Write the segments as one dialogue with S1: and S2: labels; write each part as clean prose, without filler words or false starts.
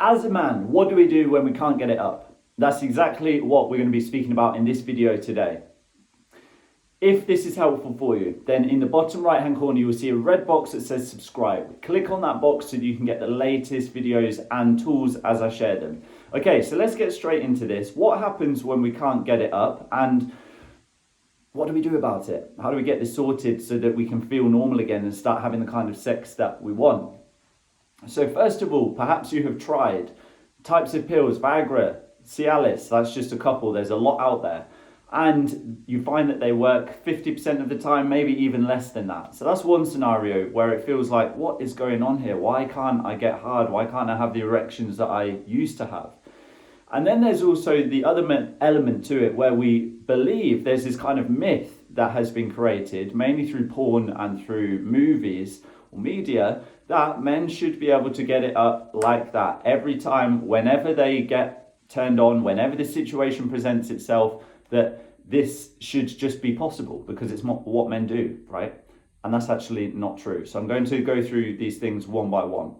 S1: As a man, what do we do when we can't get it up? That's exactly what we're going to be speaking about in this video today. If this is helpful for you, then in the bottom right hand corner you will see a red box that says subscribe. Click on that box so that you can get the latest videos and tools as I share them. Okay, so let's get straight into this. What happens when we can't get it up, and what do we do about it? How do we get this sorted so that we can feel normal again and start having the kind of sex that we want? So first of all, perhaps you have tried types of pills, Viagra, Cialis, that's just a couple, there's a lot out there. And you find that they work 50% of the time, maybe even less than that. So that's one scenario where it feels like, what is going on here? Why can't I get hard? Why can't I have the erections that I used to have? And then there's also the other element to it where we believe there's this kind of myth that has been created, mainly through porn and through movies or media, that men should be able to get it up like that every time, whenever they get turned on, whenever the situation presents itself, that this should just be possible because it's not what men do, right? And that's actually not true. So I'm going to go through these things one by one.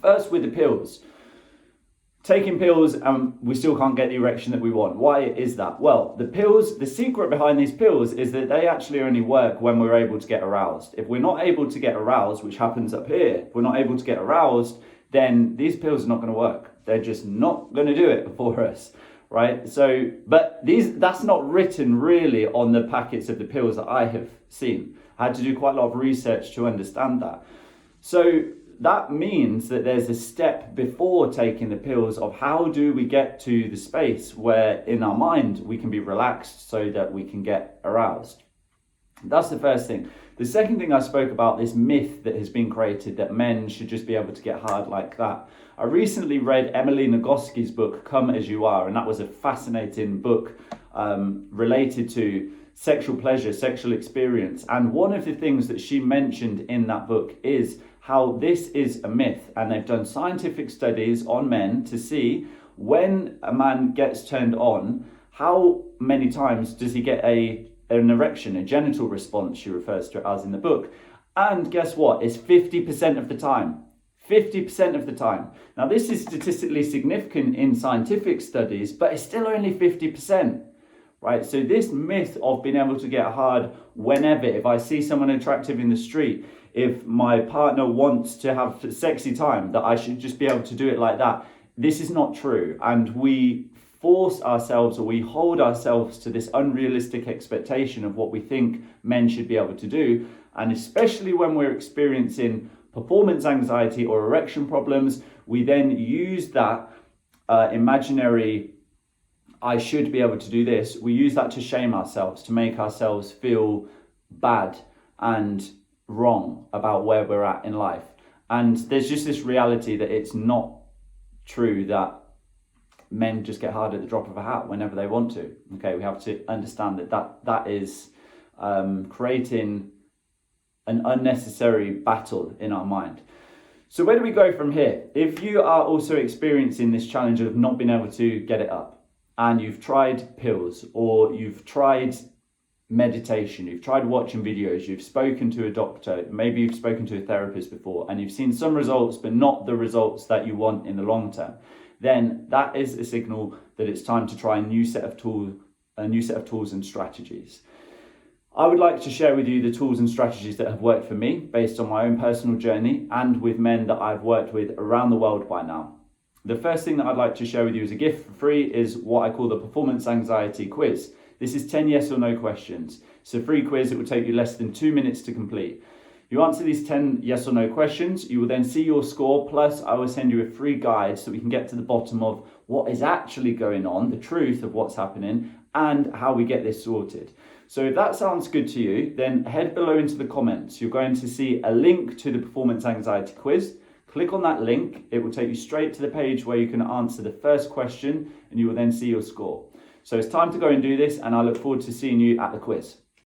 S1: First, with the pills. Taking pills and we still can't get the erection that we want. Why is that? Well, the pills, the secret behind these pills is that they actually only work when we're able to get aroused. If we're not able to get aroused, which happens up here, if we're not able to get aroused, then these pills are not going to work. They're just not going to do it for us, right? So, but that's not written really on the packets of the pills that I have seen. I had to do quite a lot of research to understand that. So that means that there's a step before taking the pills of how do we get to the space where in our mind we can be relaxed so that we can get aroused. That's the first thing. The second thing I spoke about, this myth that has been created that men should just be able to get hard like that. I recently read Emily Nagoski's book, Come As You Are, and that was a fascinating book related to sexual pleasure, sexual experience. And one of the things that she mentioned in that book is how this is a myth, and they've done scientific studies on men to see when a man gets turned on, how many times does he get an erection, a genital response, she refers to it as in the book. And guess what? It's 50% of the time. 50% of the time. Now this is statistically significant in scientific studies, but it's still only 50%. Right, so this myth of being able to get hard whenever, if I see someone attractive in the street, if my partner wants to have a sexy time, that I should just be able to do it like that. This is not true. And we force ourselves, or we hold ourselves to this unrealistic expectation of what we think men should be able to do. And especially when we're experiencing performance anxiety or erection problems, we then use that imaginary I should be able to do this. We use that to shame ourselves, to make ourselves feel bad and wrong about where we're at in life. And there's just this reality that it's not true that men just get hard at the drop of a hat whenever they want to. Okay, we have to understand that is creating an unnecessary battle in our mind. So where do we go from here? If you are also experiencing this challenge of not being able to get it up, and you've tried pills, or you've tried meditation, you've tried watching videos, you've spoken to a doctor, maybe you've spoken to a therapist before, and you've seen some results, but not the results that you want in the long term, then that is a signal that it's time to try a new set of tools and strategies. I would like to share with you the tools and strategies that have worked for me based on my own personal journey and with men that I've worked with around the world by now. The first thing that I'd like to share with you as a gift for free is what I call the Performance Anxiety Quiz. This is 10 yes or no questions. It's a free quiz. It will take you less than 2 minutes to complete. You answer these 10 yes or no questions. You will then see your score. Plus, I will send you a free guide so we can get to the bottom of what is actually going on, the truth of what's happening, and how we get this sorted. So if that sounds good to you, then head below into the comments. You're going to see a link to the Performance Anxiety Quiz. Click on that link, it will take you straight to the page where you can answer the first question and you will then see your score. So it's time to go and do this, and I look forward to seeing you at the quiz.